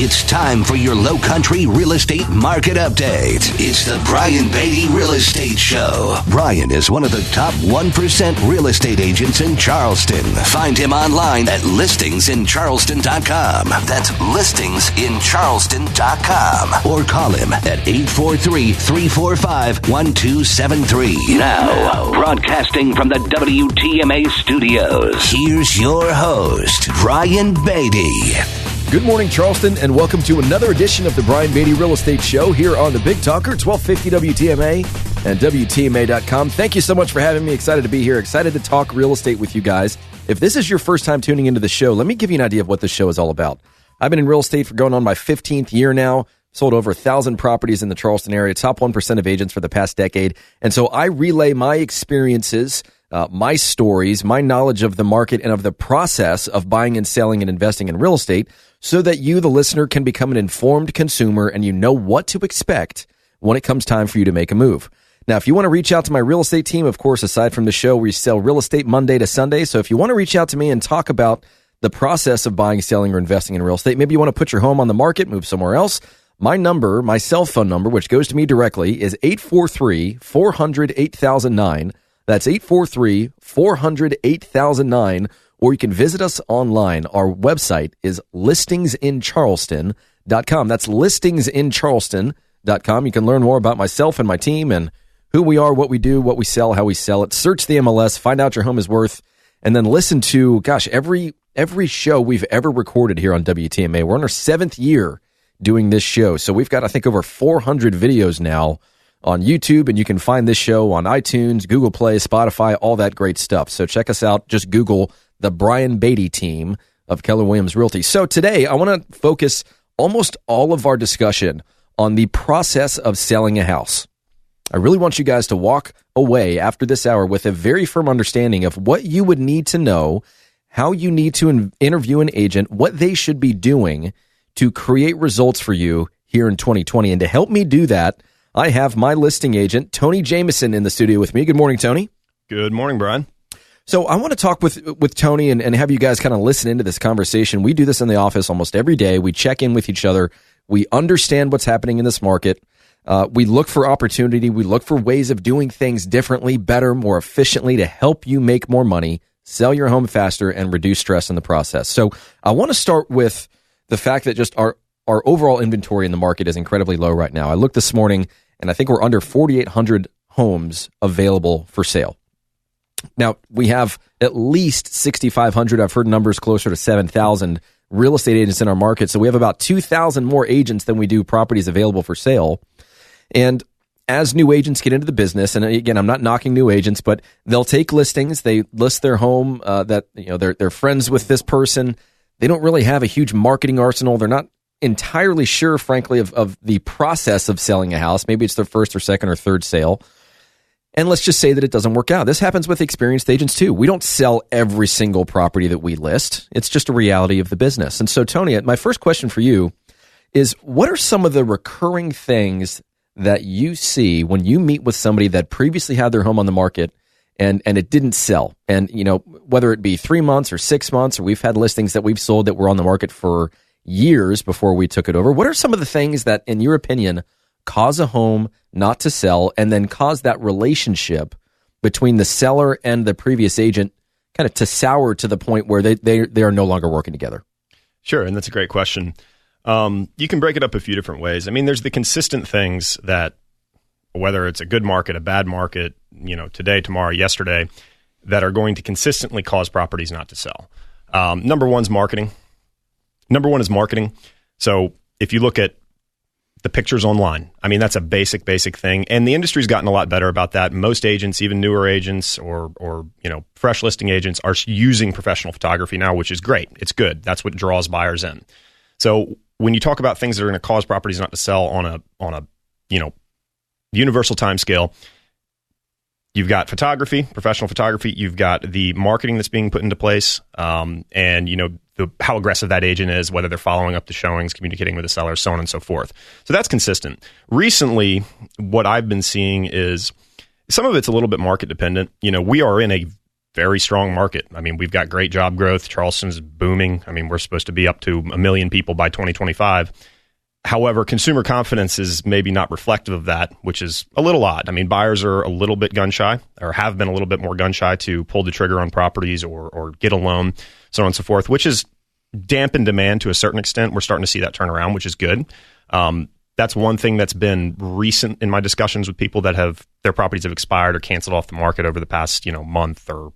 It's time for your Low Country real estate market update. It's the Brian Beatty Real Estate Show. Brian is one of the top 1% real estate agents in Charleston. Find him online at listingsincharleston.com. That's listingsincharleston.com. Or call him at 843-345-1273. Now, broadcasting from the WTMA studios, here's your host, Brian Beatty. Good morning, Charleston, and welcome to another edition of the Brian Beatty Real Estate Show here on the Big Talker, 1250 WTMA and WTMA.com. Thank you so much for having me. Excited to be here. Excited to talk real estate with you guys. If this is your first time tuning into the show, let me give you an idea of what this show is all about. I've been in real estate for going on my 15th year now. Sold over 1,000 properties in the Charleston area, top 1% of agents for the past decade. And so I relay my experiences, my stories, my knowledge of the market and of the process of buying and selling and investing in real estate so that you, the listener, can become an informed consumer and you know what to expect when it comes time for you to make a move. Now, if you want to reach out to my real estate team, of course, aside from the show, we sell real estate Monday to Sunday. So if you want to reach out to me and talk about the process of buying, selling, or investing in real estate, maybe you want to put your home on the market, move somewhere else, my number, my cell phone number, which goes to me directly, is 843-400-8009. That's 843-400-8009. Or you can visit us online. Our website is listingsincharleston.com. That's listingsincharleston.com. You can learn more about myself and my team and who we are, what we do, what we sell, how we sell it. Search the MLS, find out your home is worth, and then listen to, every show we've ever recorded here on WTMA. We're in our 7th year doing this show. So we've got, I think, over 400 videos now on YouTube, and you can find this show on iTunes, Google Play, Spotify, all that great stuff. So check us out. Just Google the Brian Beatty team of Keller Williams Realty. So today, I want to focus almost all of our discussion on the process of selling a house. I really want you guys to walk away after this hour with a very firm understanding of what you would need to know, how you need to interview an agent, what they should be doing to create results for you here in 2020. And to help me do that, I have my listing agent, Tony Jamison, in the studio with me. Good morning, Tony. Good morning, Brian. So I want to talk with Tony and have you guys kind of listen into this conversation. We do this in the office almost every day. We check in with each other. We understand what's happening in this market. We look for opportunity. We look for ways of doing things differently, better, more efficiently to help you make more money, sell your home faster, and reduce stress in the process. So I want to start with the fact that just our overall inventory in the market is incredibly low right now. I looked this morning, and I think we're under 4,800 homes available for sale. Now, we have at least 6,500, I've heard numbers closer to 7,000 real estate agents in our market. So we have about 2,000 more agents than we do properties available for sale. And as new agents get into the business, and again, I'm not knocking new agents, but they'll take listings, they list their home, that they're friends with this person. They don't really have a huge marketing arsenal. They're not entirely sure, frankly, of the process of selling a house. Maybe it's their first or second or third sale. And let's just say that it doesn't work out. This happens with experienced agents too. We don't sell every single property that we list. It's just a reality of the business. And so, Tony, my first question for you is, what are some of the recurring things that you see when you meet with somebody that previously had their home on the market and it didn't sell? And, whether it be 3 months or 6 months, or we've had listings that we've sold that were on the market for years before we took it over. What are some of the things that, in your opinion, cause a home not to sell and then cause that relationship between the seller and the previous agent kind of to sour to the point where they are no longer working together? Sure, and that's a great question. You can break it up a few different ways. I mean, there's the consistent things that, whether it's a good market, a bad market, today, tomorrow, yesterday, that are going to consistently cause properties not to sell. Number one is marketing. So if you look at the pictures online, I mean, that's a basic thing. And the industry's gotten a lot better about that. Most agents, even newer agents or fresh listing agents, are using professional photography now, which is great. It's good. That's what draws buyers in. So when you talk about things that are going to cause properties not to sell on a universal time scale, you've got photography, professional photography, you've got the marketing that's being put into place, and how aggressive that agent is, whether they're following up the showings, communicating with the seller, so on and so forth. So that's consistent. Recently, what I've been seeing is some of it's a little bit market dependent. We are in a very strong market. I mean, we've got great job growth. Charleston's booming. I mean, we're supposed to be up to 1 million people by 2025. However, consumer confidence is maybe not reflective of that, which is a little odd. I mean, buyers are a little bit gun shy, or have been a little bit more gun shy to pull the trigger on properties or get a loan, so on and so forth, which is dampened demand to a certain extent. We're starting to see that turn around, which is good. That's one thing that's been recent in my discussions with people that have their properties have expired or canceled off the market over the past, month or,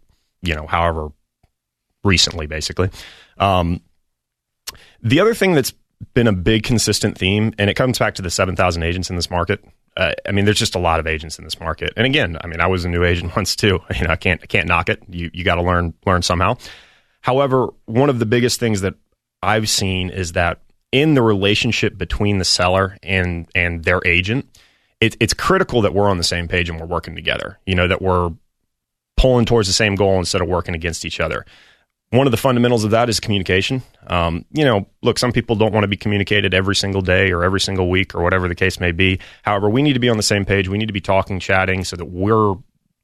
however recently, basically. The other thing that's been a big consistent theme, and it comes back to the 7,000 agents in this market. There's just a lot of agents in this market. And again, I was a new agent once too. I can't knock it. You got to learn somehow. However, one of the biggest things that I've seen is that in the relationship between the seller and their agent, it's critical that we're on the same page and we're working together. That we're pulling towards the same goal instead of working against each other. One of the fundamentals of that is communication. Look, some people don't want to be communicated every single day or every single week or whatever the case may be. However, we need to be on the same page. We need to be talking, chatting, so that we're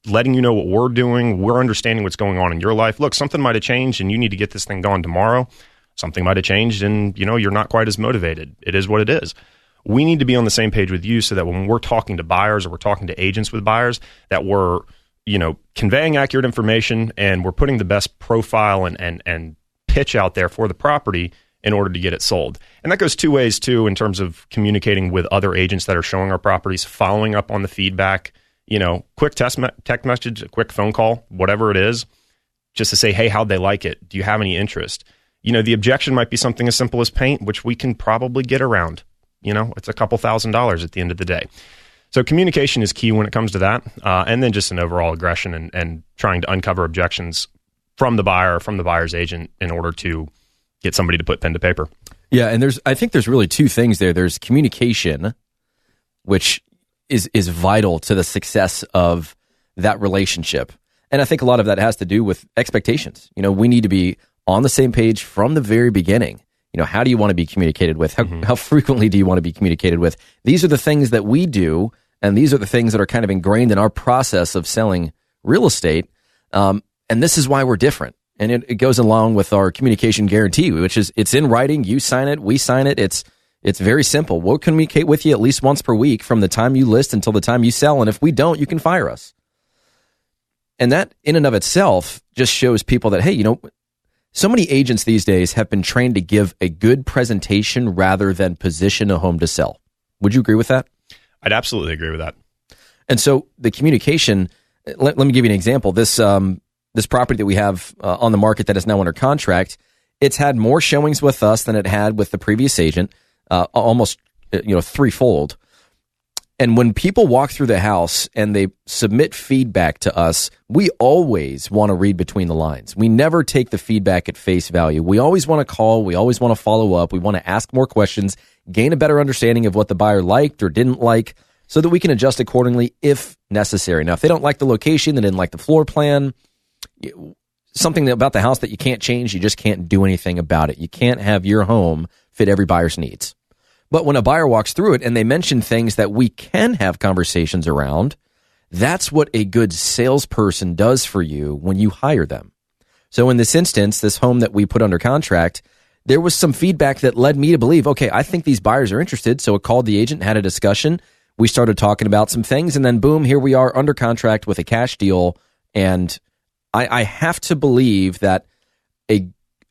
letting you know what we're doing. We're understanding what's going on in your life. Look, something might have changed and you need to get this thing going tomorrow. Something might have changed and, you're not quite as motivated. It is what it is. We need to be on the same page with you so that when we're talking to buyers or we're talking to agents with buyers, that we're, conveying accurate information and we're putting the best profile and pitch out there for the property in order to get it sold. And that goes two ways too, in terms of communicating with other agents that are showing our properties, following up on the feedback, quick text message, a quick phone call, whatever it is, just to say, hey, how'd they like it? Do you have any interest? The objection might be something as simple as paint, which we can probably get around. It's a couple $1,000s at the end of the day. So communication is key when it comes to that. And then just an overall aggression and trying to uncover objections from the buyer, from the buyer's agent in order to get somebody to put pen to paper. Yeah. And I think there's really two things there. There's communication, which is vital to the success of that relationship. And I think a lot of that has to do with expectations. We need to be on the same page from the very beginning. How do you want to be communicated with? How frequently do you want to be communicated with? These are the things that we do, and these are the things that are kind of ingrained in our process of selling real estate. And this is why we're different. And it goes along with our communication guarantee, which is it's in writing. You sign it. We sign it. It's very simple. We'll communicate with you at least once per week from the time you list until the time you sell. And if we don't, you can fire us. And that in and of itself just shows people that, hey, so many agents these days have been trained to give a good presentation rather than position a home to sell. Would you agree with that? I'd absolutely agree with that. And so the communication, let me give you an example. This property that we have on the market that is now under contract, it's had more showings with us than it had with the previous agent, almost threefold. And when people walk through the house and they submit feedback to us, we always want to read between the lines. We never take the feedback at face value. We always want to call. We always want to follow up. We want to ask more questions, gain a better understanding of what the buyer liked or didn't like so that we can adjust accordingly if necessary. Now, if they don't like the location, they didn't like the floor plan, something about the house that you can't change, you just can't do anything about it. You can't have your home fit every buyer's needs. But when a buyer walks through it and they mention things that we can have conversations around, that's what a good salesperson does for you when you hire them. So in this instance, this home that we put under contract, there was some feedback that led me to believe, okay, I think these buyers are interested. So I called the agent, had a discussion. We started talking about some things, and then boom, here we are under contract with a cash deal. And I have to believe that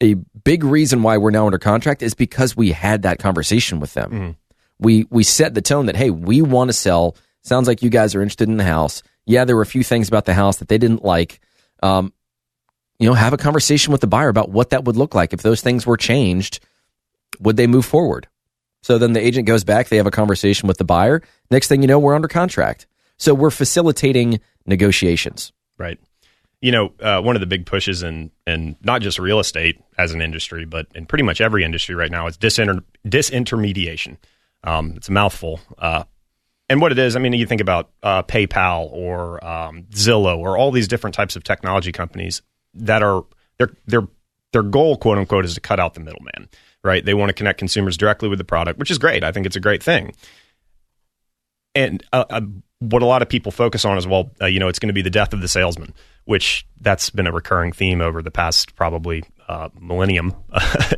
a big reason why we're now under contract is because we had that conversation with them. Mm-hmm. We set the tone that, hey, we want to sell. Sounds like you guys are interested in the house. Yeah, there were a few things about the house that they didn't like. Have a conversation with the buyer about what that would look like. If those things were changed, would they move forward? So then the agent goes back, they have a conversation with the buyer. Next thing you know, we're under contract. So we're facilitating negotiations. Right. One of the big pushes in not just real estate as an industry, but in pretty much every industry right now is disintermediation. It's a mouthful. And what it is, you think about PayPal or Zillow or all these different types of technology companies that are their goal, quote unquote, is to cut out the middleman, right? They want to connect consumers directly with the product, which is great. I think it's a great thing. And what a lot of people focus on is, well, it's going to be the death of the salesman, which that's been a recurring theme over the past probably millennium.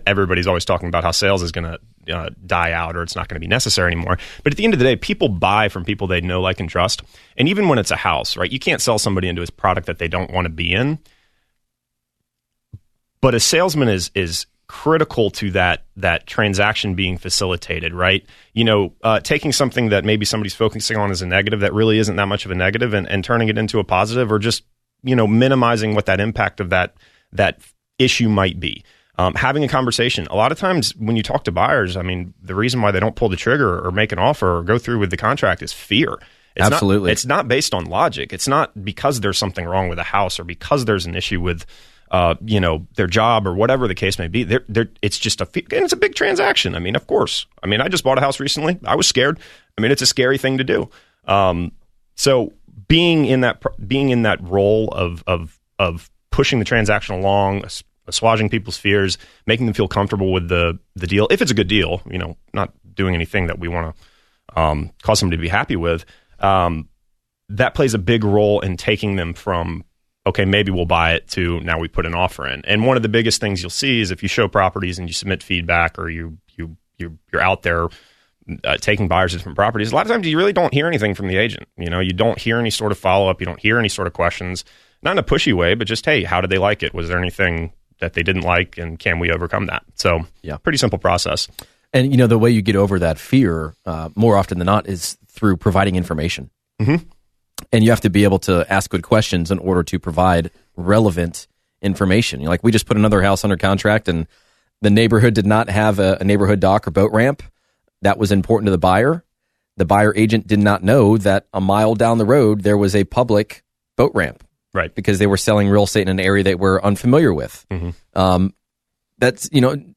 Everybody's always talking about how sales is going to die out, or it's not going to be necessary anymore. But at the end of the day, people buy from people they know, like, and trust. And even when it's a house, right? You can't sell somebody into a product that they don't want to be in. But a salesman is critical to that transaction being facilitated, right? Taking something that maybe somebody's focusing on as a negative that really isn't that much of a negative, and turning it into a positive, or just minimizing what that impact of that issue might be. Having a conversation. A lot of times when you talk to buyers, I mean, the reason why they don't pull the trigger or make an offer or go through with the contract is fear. Absolutely. It's not based on logic. It's not because there's something wrong with a house or because there's an issue with their job or whatever the case may be. It's just and it's a big transaction. I mean, of course. I mean, I just bought a house recently. I was scared. I mean, it's a scary thing to do. So being in that role of pushing the transaction along, assuaging people's fears, making them feel comfortable with the deal, if it's a good deal, not doing anything that we want to cause somebody to be happy with, that plays a big role in taking them from, okay, maybe we'll buy it, to now we put an offer in. And one of the biggest things you'll see is if you show properties and you submit feedback, or you're out there taking buyers to different properties, a lot of times you really don't hear anything from the agent. You don't hear any sort of follow-up. You don't hear any sort of questions, not in a pushy way, but just, hey, how did they like it? Was there anything that they didn't like, and can we overcome that? So yeah, pretty simple process. And the way you get over that fear more often than not is through providing information. Mm-hmm. And you have to be able to ask good questions in order to provide relevant information. Like, we just put another house under contract, and the neighborhood did not have a neighborhood dock or boat ramp. That was important to the buyer. The buyer agent did not know that a mile down the road there was a public boat ramp. Right. Because they were selling real estate in an area that we're unfamiliar with. Mm-hmm. That's,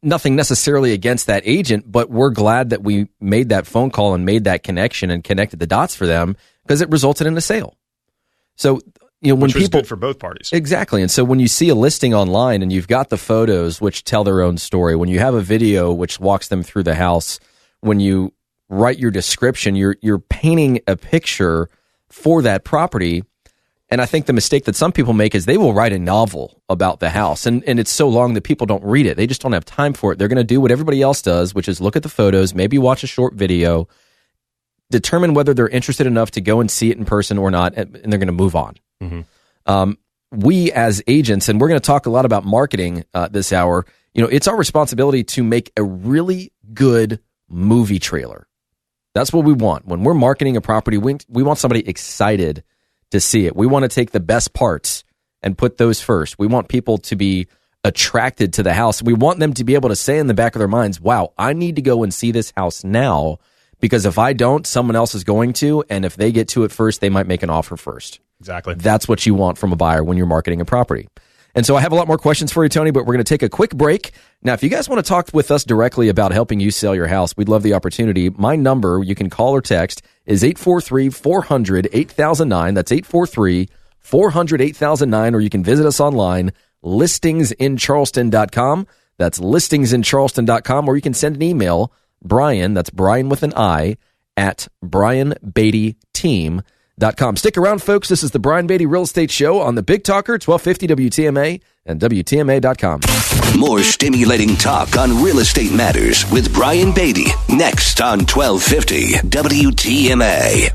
nothing necessarily against that agent, but we're glad that we made that phone call and made that connection and connected the dots for them, because it resulted in a sale. So, when which was people, good for both parties. Exactly. And so when you see a listing online and you've got the photos which tell their own story, when you have a video which walks them through the house, when you write your description, you're painting a picture for that property. And I think the mistake that some people make is they will write a novel about the house, and it's so long that people don't read it. They just don't have time for it. They're going to do what everybody else does, which is look at the photos, maybe watch a short video, determine whether they're interested enough to go and see it in person or not, and they're going to move on. Mm-hmm. We as agents, and we're going to talk a lot about marketing this hour, it's our responsibility to make a really good movie trailer. That's what we want. When we're marketing a property, we want somebody excited to see it. We want to take the best parts and put those first. We want people to be attracted to the house. We want them to be able to say in the back of their minds, wow, I need to go and see this house now, because if I don't, someone else is going to, and if they get to it first, they might make an offer first. Exactly. That's what you want from a buyer when you're marketing a property. And so I have a lot more questions for you, Tony, but we're going to take a quick break. Now, if you guys want to talk with us directly about helping you sell your house, we'd love the opportunity. My number, you can call or text, is 843-400-8009. That's 843-400-8009, or you can visit us online, listingsincharleston.com. That's listingsincharleston.com, or you can send an email, Brian, that's Brian with an I, at brianbeattyteam.com. Stick around, folks. This is the Brian Beatty Real Estate Show on the Big Talker, 1250 WTMA and WTMA.com. More stimulating talk on real estate matters with Brian Beatty, next on 1250 WTMA.